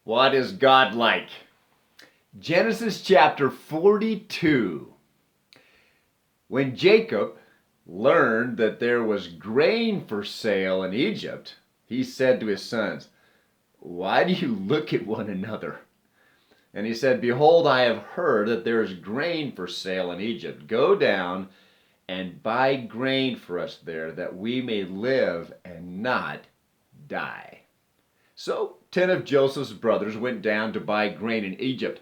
What is God like? Genesis chapter 42. When Jacob learned that there was grain for sale in Egypt, he said to his sons, "Why do you look at one another?" And he said, "Behold, I have heard that there is grain for sale in Egypt. Go down and buy grain for us there, that we may live and not die." So 10 of Joseph's brothers went down to buy grain in Egypt.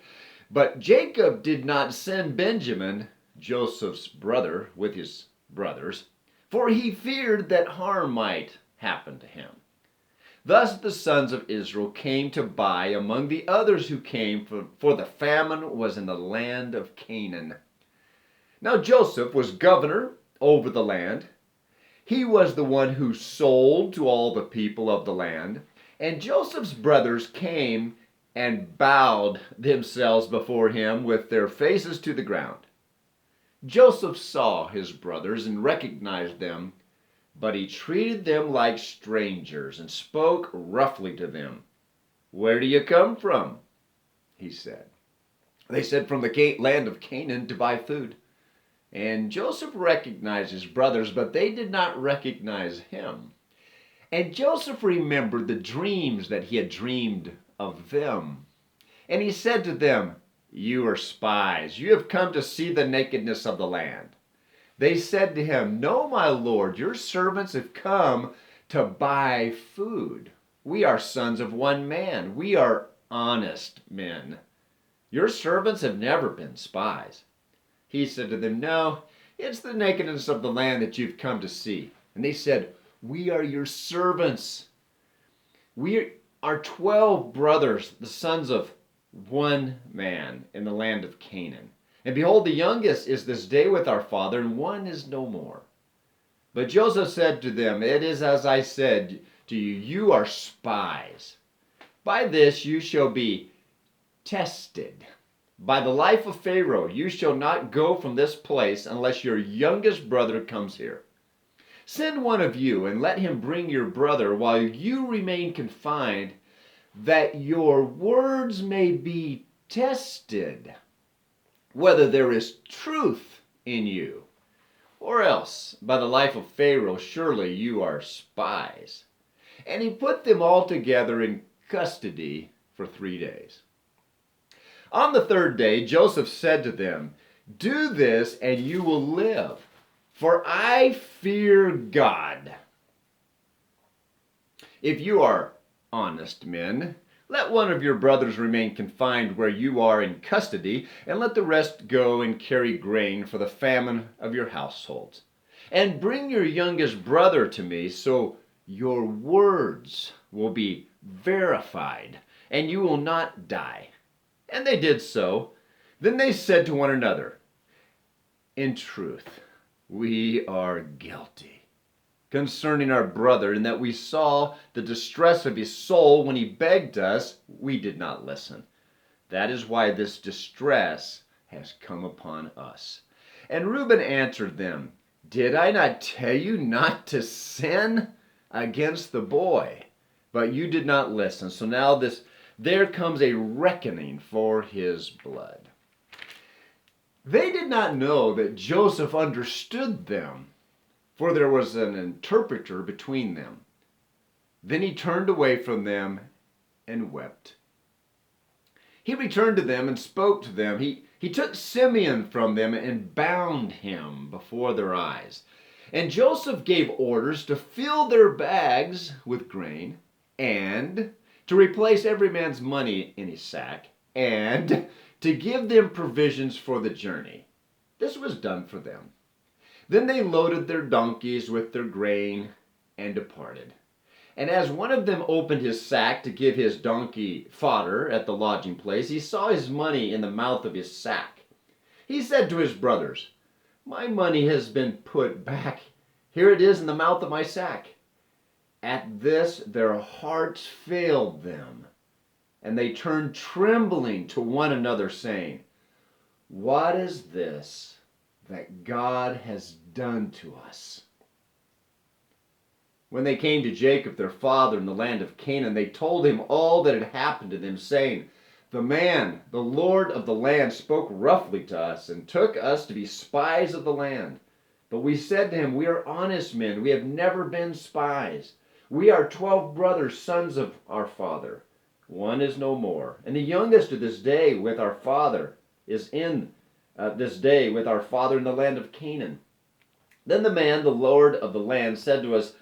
But Jacob did not send Benjamin, Joseph's brother, with his brothers, for he feared that harm might happen to him. Thus the sons of Israel came to buy among the others who came, for the famine was in the land of Canaan. Now Joseph was governor over the land. He was the one who sold to all the people of the land. And Joseph's brothers came and bowed themselves before him with their faces to the ground. Joseph saw his brothers and recognized them, but he treated them like strangers and spoke roughly to them. "Where do you come from?" he said. They said, "From the land of Canaan to buy food." And Joseph recognized his brothers, but they did not recognize him. And Joseph remembered the dreams that he had dreamed of them. And he said to them, "You are spies. You have come to see the nakedness of the land." They said to him, "No, my lord, your servants have come to buy food. We are sons of one man. We are honest men. Your servants have never been spies." He said to them, "No, it's the nakedness of the land that you've come to see." And they said, "We are your servants. We are 12 brothers, the sons of one man in the land of Canaan. And behold, the youngest is this day with our father, and one is no more." But Joseph said to them, "It is as I said to you, you are spies. By this you shall be tested. By the life of Pharaoh, you shall not go from this place unless your youngest brother comes here. Send one of you and let him bring your brother while you remain confined, that your words may be tested, whether there is truth in you. Or else, by the life of Pharaoh, surely you are spies." And he put them all together in custody for 3 days. On the third day, Joseph said to them, "Do this and you will live. For I fear God. If you are honest men, let one of your brothers remain confined where you are in custody, and let the rest go and carry grain for the famine of your households. And bring your youngest brother to me, so your words will be verified, and you will not die." And they did so. Then they said to one another, "In truth, we are guilty concerning our brother, in that we saw the distress of his soul when he begged us. We did not listen. That is why this distress has come upon us." And Reuben answered them, "Did I not tell you not to sin against the boy? But you did not listen. So now there comes a reckoning for his blood." They did not know that Joseph understood them, for there was an interpreter between them. Then he turned away from them and wept. He returned to them and spoke to them. He took Simeon from them and bound him before their eyes. And Joseph gave orders to fill their bags with grain, and to replace every man's money in his sack, and to give them provisions for the journey. This was done for them. Then they loaded their donkeys with their grain and departed. And as one of them opened his sack to give his donkey fodder at the lodging place, he saw his money in the mouth of his sack. He said to his brothers, "My money has been put back. Here it is in the mouth of my sack." At this their hearts failed them, and they turned trembling to one another, saying, "What is this that God has done to us?" When they came to Jacob their father in the land of Canaan, they told him all that had happened to them, saying, "The man, the Lord of the land, spoke roughly to us and took us to be spies of the land. But we said to him, 'We are honest men. We have never been spies. We are 12 brothers, sons of our father. One is no more. And the youngest of this day with our father is in this day with our father in the land of Canaan.' Then the man, the Lord of the land, said to us,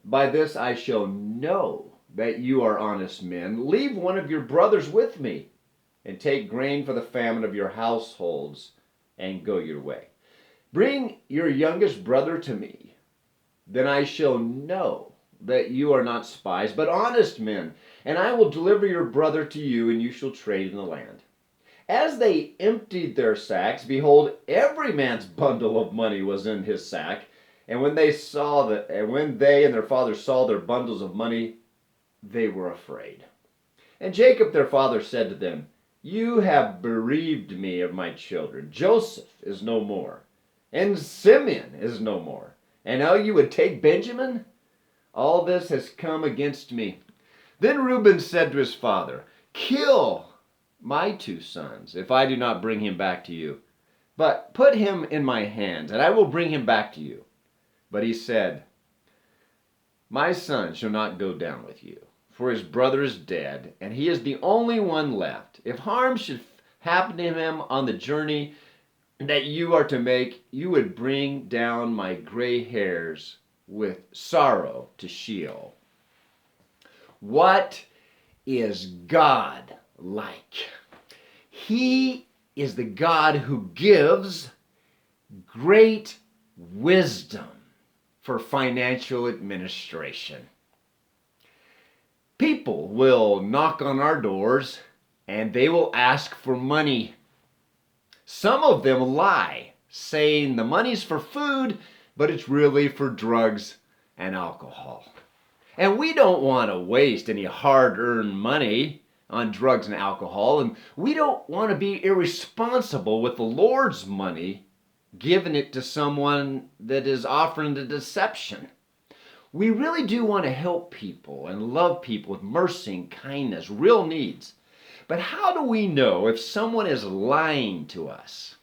'By this I shall know that you are honest men. Leave one of your brothers with me, and take grain for the famine of your households, and go your way. Bring your youngest brother to me. Then I shall know that you are not spies, but honest men, and I will deliver your brother to you, and you shall trade in the land.' As they emptied their sacks, behold, every man's bundle of money was in his sack. And when they and their father saw their bundles of money, they were afraid. And Jacob their father said to them, 'You have bereaved me of my children. Joseph is no more, and Simeon is no more. And now you would take Benjamin? All this has come against me.' Then Reuben said to his father, 'Kill my 2 sons, if I do not bring him back to you. But put him in my hands, and I will bring him back to you.' But he said, 'My son shall not go down with you, for his brother is dead, and he is the only one left. If harm should happen to him on the journey that you are to make, you would bring down my gray hairs with sorrow to Sheol.'" What is God like? He is the God who gives great wisdom for financial administration. People will knock on our doors and they will ask for money. Some of them lie, saying the money's for food, but it's really for drugs and alcohol. And we don't want to waste any hard-earned money on drugs and alcohol, and we don't want to be irresponsible with the Lord's money, giving it to someone that is offering the deception. We really do want to help people and love people with mercy and kindness, real needs. But how do we know if someone is lying to us?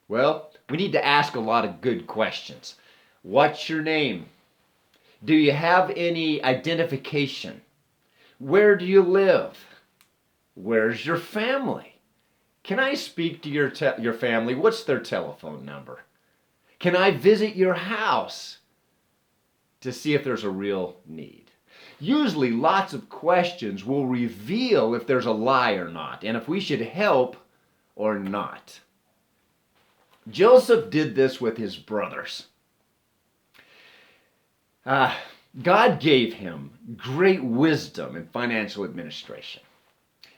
Well, we need to ask a lot of good questions. What's your name? Do you have any identification? Where do you live? Where's your family? Can I speak to your family? What's their telephone number? Can I visit your house to see if there's a real need? Usually lots of questions will reveal if there's a lie or not, and if we should help or not. Joseph did this with his brothers. God gave him great wisdom in financial administration.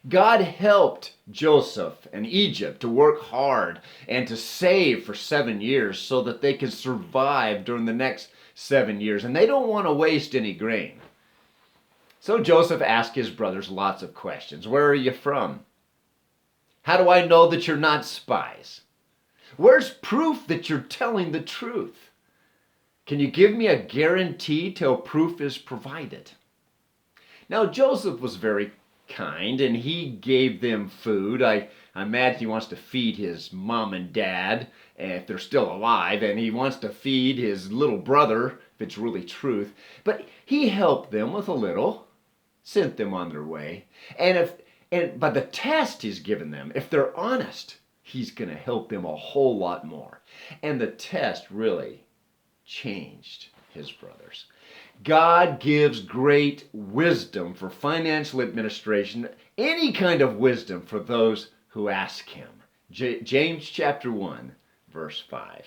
God helped Joseph and Egypt to work hard and to save for 7 years so that they could survive during the next 7 years. And they don't want to waste any grain. So Joseph asked his brothers lots of questions. Where are you from? How do I know that you're not spies? Where's proof that you're telling the truth? Can you give me a guarantee till proof is provided? Now Joseph was very kind, and he gave them food. I imagine he wants to feed his mom and dad, if they're still alive, and he wants to feed his little brother, if it's really truth. But he helped them with a little, sent them on their way. And by the test he's given them, if they're honest, he's going to help them a whole lot more. And the test really changed his brothers. God gives great wisdom for financial administration, any kind of wisdom for those who ask him. James chapter 1, verse 5.